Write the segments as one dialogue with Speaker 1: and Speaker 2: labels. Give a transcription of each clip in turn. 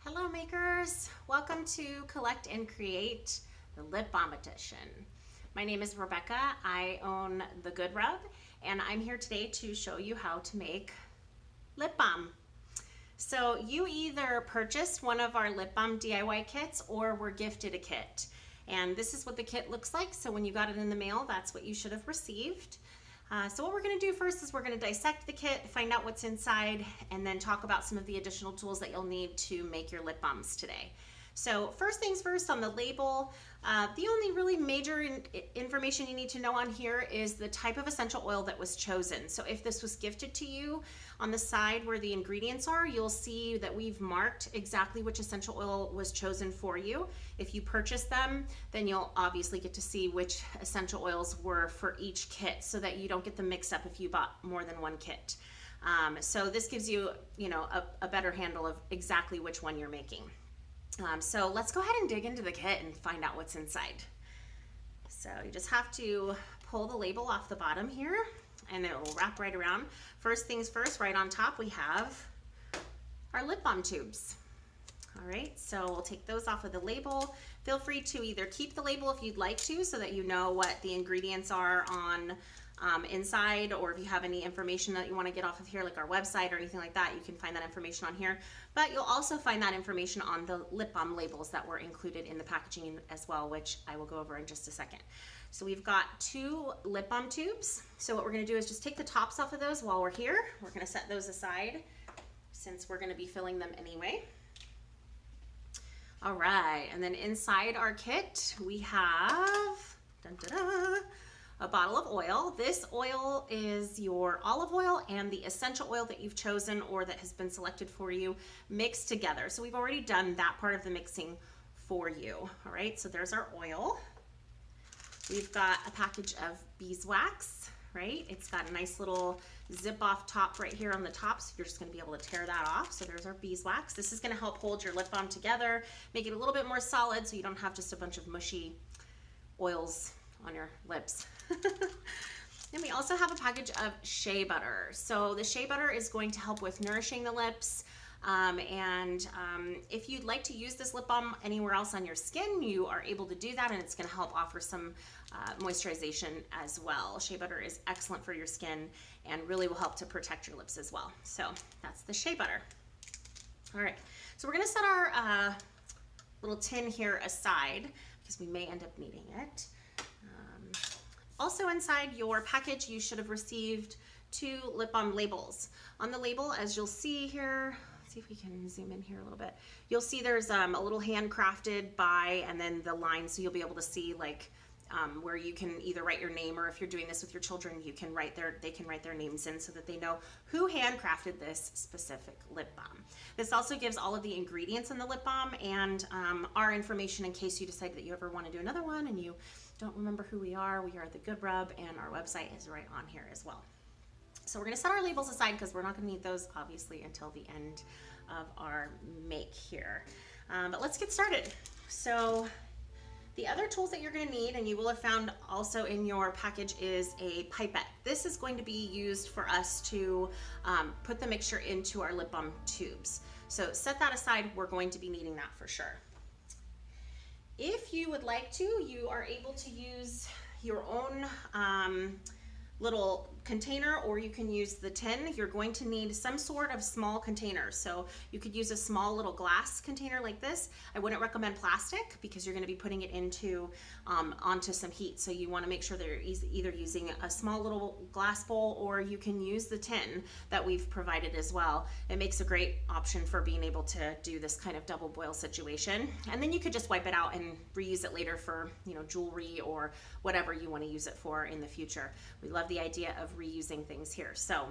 Speaker 1: Hello makers, welcome to Collect and Create the Lip Balm Edition. My name is Rebecca, I own The Good Rub, and I'm here today to show you how to make lip balm. So you either purchased one of our lip balm DIY kits or were gifted a kit. And this is what the kit looks like, so when you got it in the mail, that's what you should have received. So what we're going to do first is we're going to dissect the kit, find out what's inside, and then talk about some of the additional tools that you'll need to make your lip balms today. So first things first, on the label, the only really major information you need to know on here is the type of essential oil that was chosen. So if this was gifted to you, on the side where the ingredients are, you'll see that we've marked exactly which essential oil was chosen for you. If you purchase them, then you'll obviously get to see which essential oils were for each kit so that you don't get them mixed up if you bought more than one kit. So this gives you, a better handle of exactly which one you're making. So let's go ahead and dig into the kit and find out what's inside. So you just have to pull the label off the bottom here and it will wrap right around. First things first, right on top we have our lip balm tubes. All right, so we'll take those off of the label. Feel free to either keep the label if you'd like to so that you know what the ingredients are on inside, or if you have any information that you want to get off of here, like our website or anything like that, you can find that information on here. But you'll also find that information on the lip balm labels that were included in the packaging as well, which I will go over in just a second. So we've got 2 lip balm tubes. So what we're going to do is just take the tops off of those while we're here. We're going to set those aside since we're going to be filling them anyway. All right, and then inside our kit we have a bottle of oil. This oil is your olive oil and the essential oil that you've chosen or that has been selected for you mixed together. So we've already done that part of the mixing for you. All right, so there's our oil. We've got a package of beeswax, right? It's got a nice little zip off top right here on the top, so you're just gonna be able to tear that off. So there's our beeswax. This is gonna help hold your lip balm together, make it a little bit more solid so you don't have just a bunch of mushy oils on your lips. Then we also have a package of shea butter. So the shea butter is going to help with nourishing the lips. If you'd like to use this lip balm anywhere else on your skin, you are able to do that, and it's going to help offer some moisturization as well. Shea butter is excellent for your skin and really will help to protect your lips as well. So that's the shea butter. All right, so we're going to set our little tin here aside because we may end up needing it. Also inside your package, you should have received 2 lip balm labels. On the label, as you'll see here, let's see if we can zoom in here a little bit. You'll see there's a little handcrafted by, and then the line, so you'll be able to see like where you can either write your name, or if you're doing this with your children, you can they can write their names in so that they know who handcrafted this specific lip balm. This also gives all of the ingredients in the lip balm and our information in case you decide that you ever want to do another one and you don't remember who we are. We are The Good Rub, and our website is right on here as well. So we're going to set our labels aside because we're not going to need those obviously until the end of our make here. But let's get started. So the other tools that you're going to need, and you will have found also in your package, is a pipette. This is going to be used for us to put the mixture into our lip balm tubes. So set that aside, we're going to be needing that for sure. If you would like to, you are able to use your own little container, or you can use the tin. You're going to need some sort of small container. So you could use a small little glass container like this. I wouldn't recommend plastic because you're going to be putting it into onto some heat. So you want to make sure that you're either using a small little glass bowl, or you can use the tin that we've provided as well. It makes a great option for being able to do this kind of double boil situation. And then you could just wipe it out and reuse it later for, jewelry or whatever you want to use it for in the future. We love the idea of reusing things here, so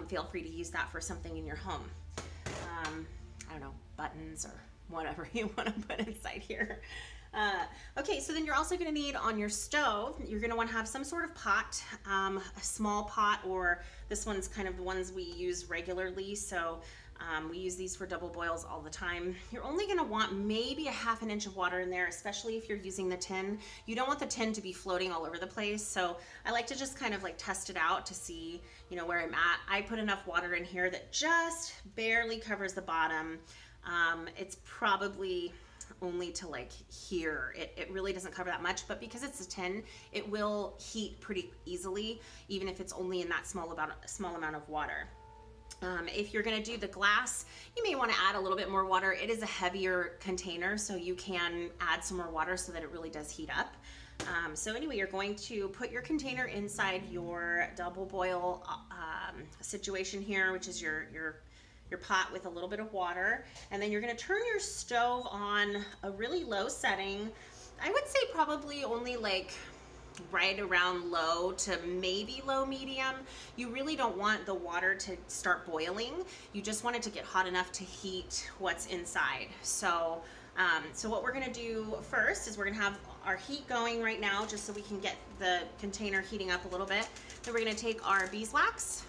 Speaker 1: feel free to use that for something in your home. I don't know, buttons or whatever you want to put inside here. Okay, so then you're also going to need on your stove, you're going to want to have some sort of pot, a small pot, or this one's kind of the ones we use regularly. So We use these for double boils all the time. You're only going to want maybe a half an inch of water in there, especially if you're using the tin. You don't want the tin to be floating all over the place. So I like to just kind of like test it out to see, you know, where I'm at. I put enough water in here that just barely covers the bottom. It's probably only to like here. It really doesn't cover that much, but because it's a tin, it will heat pretty easily, even if it's only in that small amount of water. If you're going to do the glass, you may want to add a little bit more water. It is a heavier container, so you can add some more water so that it really does heat up. So anyway, you're going to put your container inside your double boil situation here, which is your pot with a little bit of water, and then you're going to turn your stove on a really low setting. I would say probably only like right around low to maybe low medium. You really don't want the water to start boiling. You just want it to get hot enough to heat what's inside. So what we're going to do first is we're going to have our heat going right now, just so we can get the container heating up a little bit. Then we're going to take our beeswax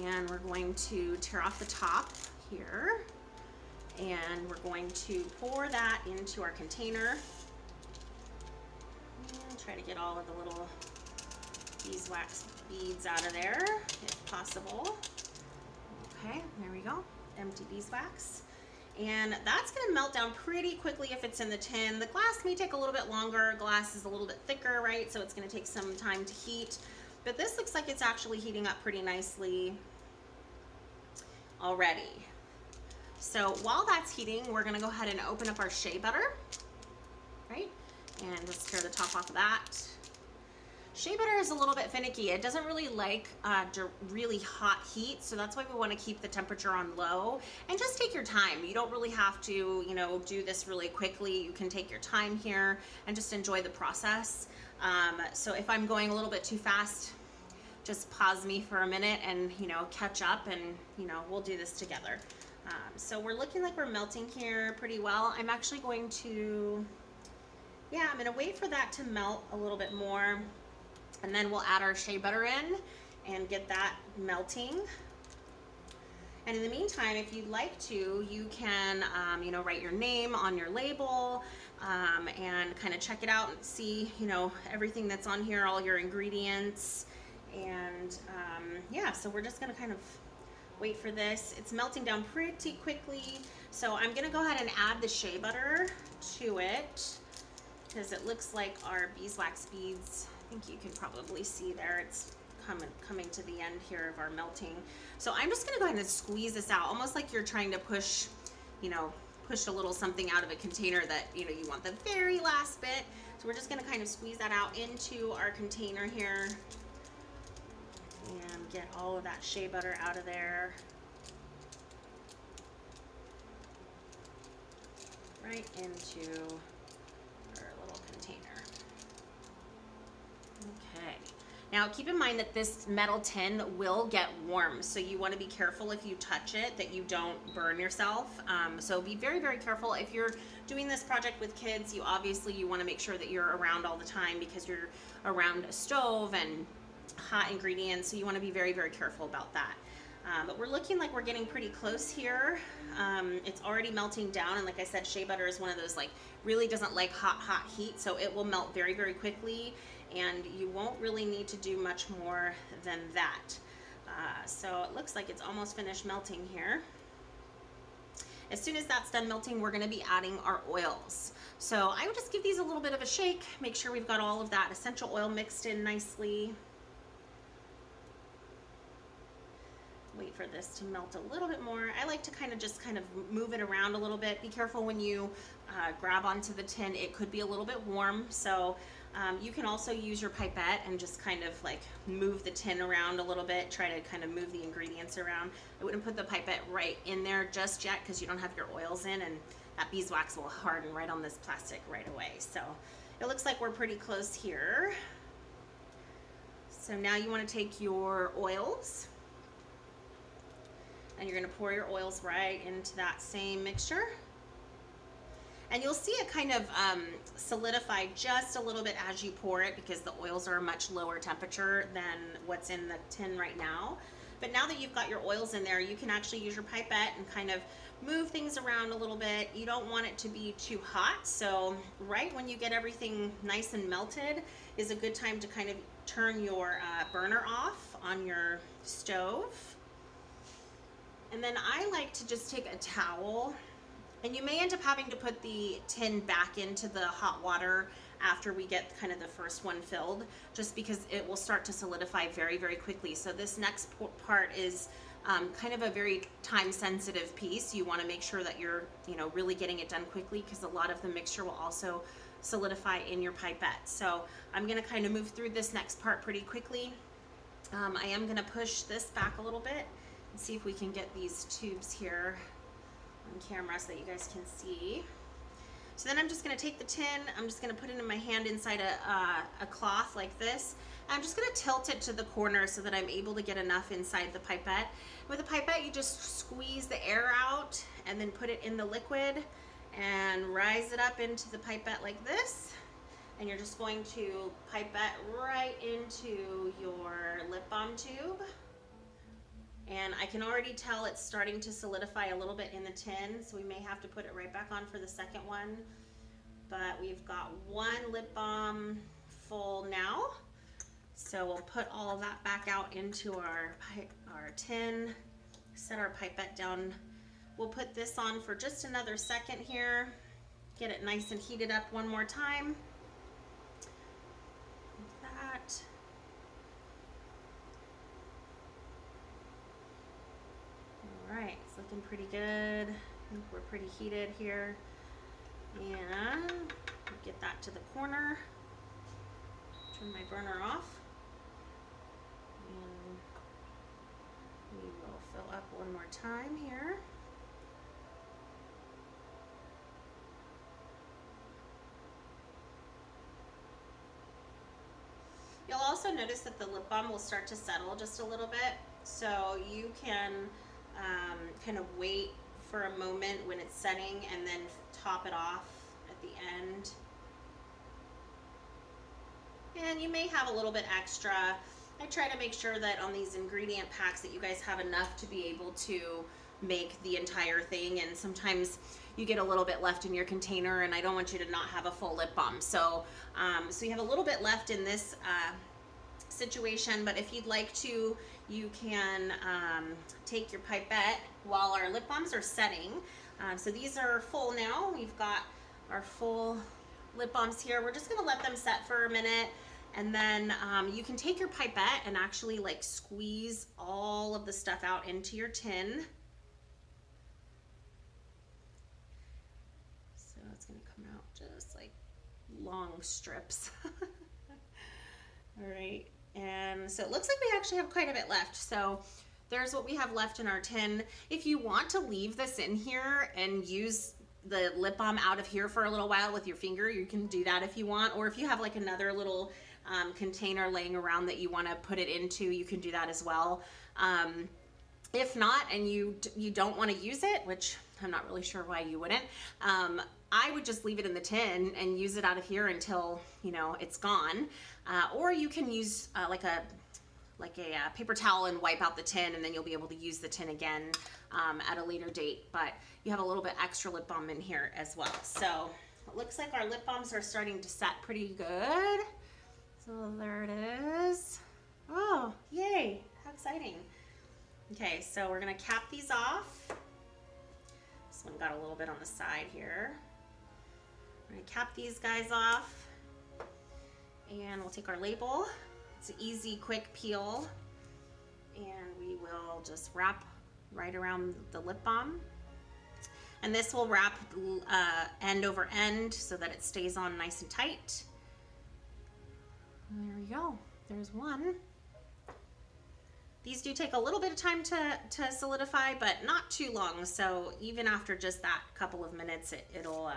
Speaker 1: and we're going to tear off the top here, and we're going to pour that into our container. And try to get all of the little beeswax beads out of there if possible. Okay, there we go, empty beeswax. And that's going to melt down pretty quickly if it's in the tin. The glass may take a little bit longer. Glass is a little bit thicker, right? So it's going to take some time to heat. But this looks like it's actually heating up pretty nicely already. So while that's heating, we're going to go ahead and open up our shea butter, right? And just tear the top off of that. Shea butter is a little bit finicky. It doesn't really like really hot heat, so that's why we want to keep the temperature on low. And just take your time. You don't really have to, you know, do this really quickly. You can take your time here and just enjoy the process. So if I'm going a little bit too fast, just pause me for a minute and, you know, catch up, and, you know, we'll do this together. So we're looking like we're melting here pretty well. I'm actually going to, I'm going to wait for that to melt a little bit more, and then we'll add our shea butter in and get that melting. And in the meantime, if you'd like to, you can, you know, write your name on your label and kind of check it out and see, you know, everything that's on here, all your ingredients. And so we're just gonna kind of wait for this. It's melting down pretty quickly. So I'm gonna go ahead and add the shea butter to it, because it looks like our beeswax beads, I think you can probably see there, it's coming to the end here of our melting. So I'm just gonna go ahead and squeeze this out, almost like you're trying to push, you know, push a little something out of a container that, you know, you want the very last bit. So we're just gonna kind of squeeze that out into our container here and get all of that shea butter out of there. Right into our little container. Okay. Now keep in mind that this metal tin will get warm, so you want to be careful if you touch it that you don't burn yourself. So be very, very careful. If you're doing this project with kids, you want to make sure that you're around all the time, because you're around a stove and hot ingredients, so you want to be very, very careful about that. But we're looking like we're getting pretty close here. It's already melting down, and like I said, shea butter is one of those, like, really doesn't like hot heat, so it will melt very, very quickly, and you won't really need to do much more than that. So it looks like it's almost finished melting here. As soon as that's done melting, we're going to be adding our oils. So I would just give these a little bit of a shake, make sure we've got all of that essential oil mixed in nicely. Wait for this to melt a little bit more. I like to kind of move it around a little bit. Be careful when you grab onto the tin. It could be a little bit warm, so you can also use your pipette and just kind of like move the tin around a little bit, try to kind of move the ingredients around. I wouldn't put the pipette right in there just yet, because you don't have your oils in, and that beeswax will harden right on this plastic right away. So it looks like we're pretty close here. So now you want to take your oils, and you're going to pour your oils right into that same mixture. And you'll see it kind of solidify just a little bit as you pour it, because the oils are a much lower temperature than what's in the tin right now. But now that you've got your oils in there, you can actually use your pipette and kind of move things around a little bit. You don't want it to be too hot, so right when you get everything nice and melted is a good time to kind of turn your burner off on your stove. And then I like to just take a towel, and you may end up having to put the tin back into the hot water after we get kind of the first one filled, just because it will start to solidify very, very quickly. So this next part is kind of a very time sensitive piece. You want to make sure that you're, really getting it done quickly, because a lot of the mixture will also solidify in your pipette. So I'm going to kind of move through this next part pretty quickly. I am going to push this back a little bit and see if we can get these tubes here on camera so that you guys can see. So then I'm just going to take the tin, I'm just going to put it in my hand inside a cloth like this. And I'm just going to tilt it to the corner so that I'm able to get enough inside the pipette. With a pipette, you just squeeze the air out and then put it in the liquid and rise it up into the pipette like this. And you're just going to pipette right into your lip balm tube. And I can already tell it's starting to solidify a little bit in the tin, so we may have to put it right back on for the second one. But we've got one lip balm full now. So we'll put all of that back out into our tin, set our pipette down. We'll put this on for just another second here, get it nice and heated up one more time. Like that. Alright, it's looking pretty good. I think we're pretty heated here. And get that to the corner. Turn my burner off. And we will fill up one more time here. You'll also notice that the lip balm will start to settle just a little bit. So you can kind of wait for a moment when it's setting and then top it off at the end. And you may have a little bit extra. I try to make sure that on these ingredient packs that you guys have enough to be able to make the entire thing, and sometimes you get a little bit left in your container, and I don't want you to not have a full lip balm. So so you have a little bit left in this situation, but if you'd like to, you can take your pipette while our lip balms are setting. So these are full now. We've got our full lip balms here. We're just gonna let them set for a minute, and then you can take your pipette and actually like squeeze all of the stuff out into your tin. So it's gonna come out just like long strips. All right. And so it looks like we actually have quite a bit left. So there's what we have left in our tin. If you want to leave this in here and use the lip balm out of here for a little while with your finger, you can do that if you want. Or if you have like another little container laying around that you want to put it into, you can do that as well. If not, and you don't want to use it, which I'm not really sure why you wouldn't, I would just leave it in the tin and use it out of here until, it's gone. Or you can use like a paper towel and wipe out the tin, and then you'll be able to use the tin again at a later date. But you have a little bit extra lip balm in here as well. So it looks like our lip balms are starting to set pretty good. So there it is. Oh, yay, how exciting. Okay, so we're gonna cap these off. This one got a little bit on the side here. We're gonna cap these guys off, and we'll take our label. It's an easy, quick peel, and we will just wrap right around the lip balm. And this will wrap end over end so that it stays on nice and tight. And there we go, there's one. These do take a little bit of time to solidify, but not too long. So even after just that couple of minutes, it'll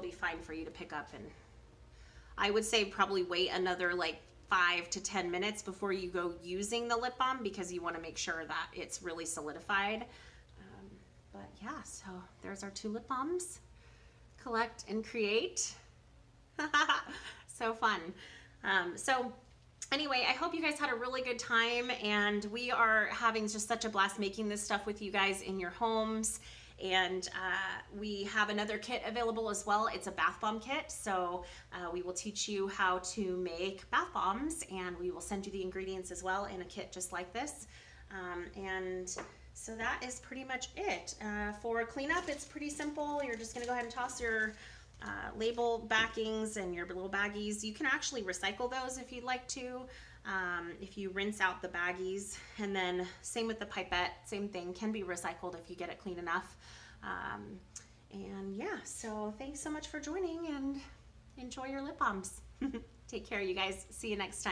Speaker 1: be fine for you to pick up. And I would say probably wait another like 5 to 10 minutes before you go using the lip balm, because you want to make sure that it's really solidified. But yeah, so there's our 2 lip balms. Collect and create. So fun. So Anyway, I hope you guys had a really good time, and we are having just such a blast making this stuff with you guys in your homes. And we have another kit available as well. It's a bath bomb kit, so we will teach you how to make bath bombs, and we will send you the ingredients as well in a kit just like this. And so that is pretty much it. For cleanup, it's pretty simple. You're just gonna go ahead and toss your label backings and your little baggies. You can actually recycle those if you'd like to. If you rinse out the baggies, and then same with the pipette, same thing, can be recycled if you get it clean enough. And yeah, so thanks so much for joining, and enjoy your lip balms. Take care, you guys. See you next time.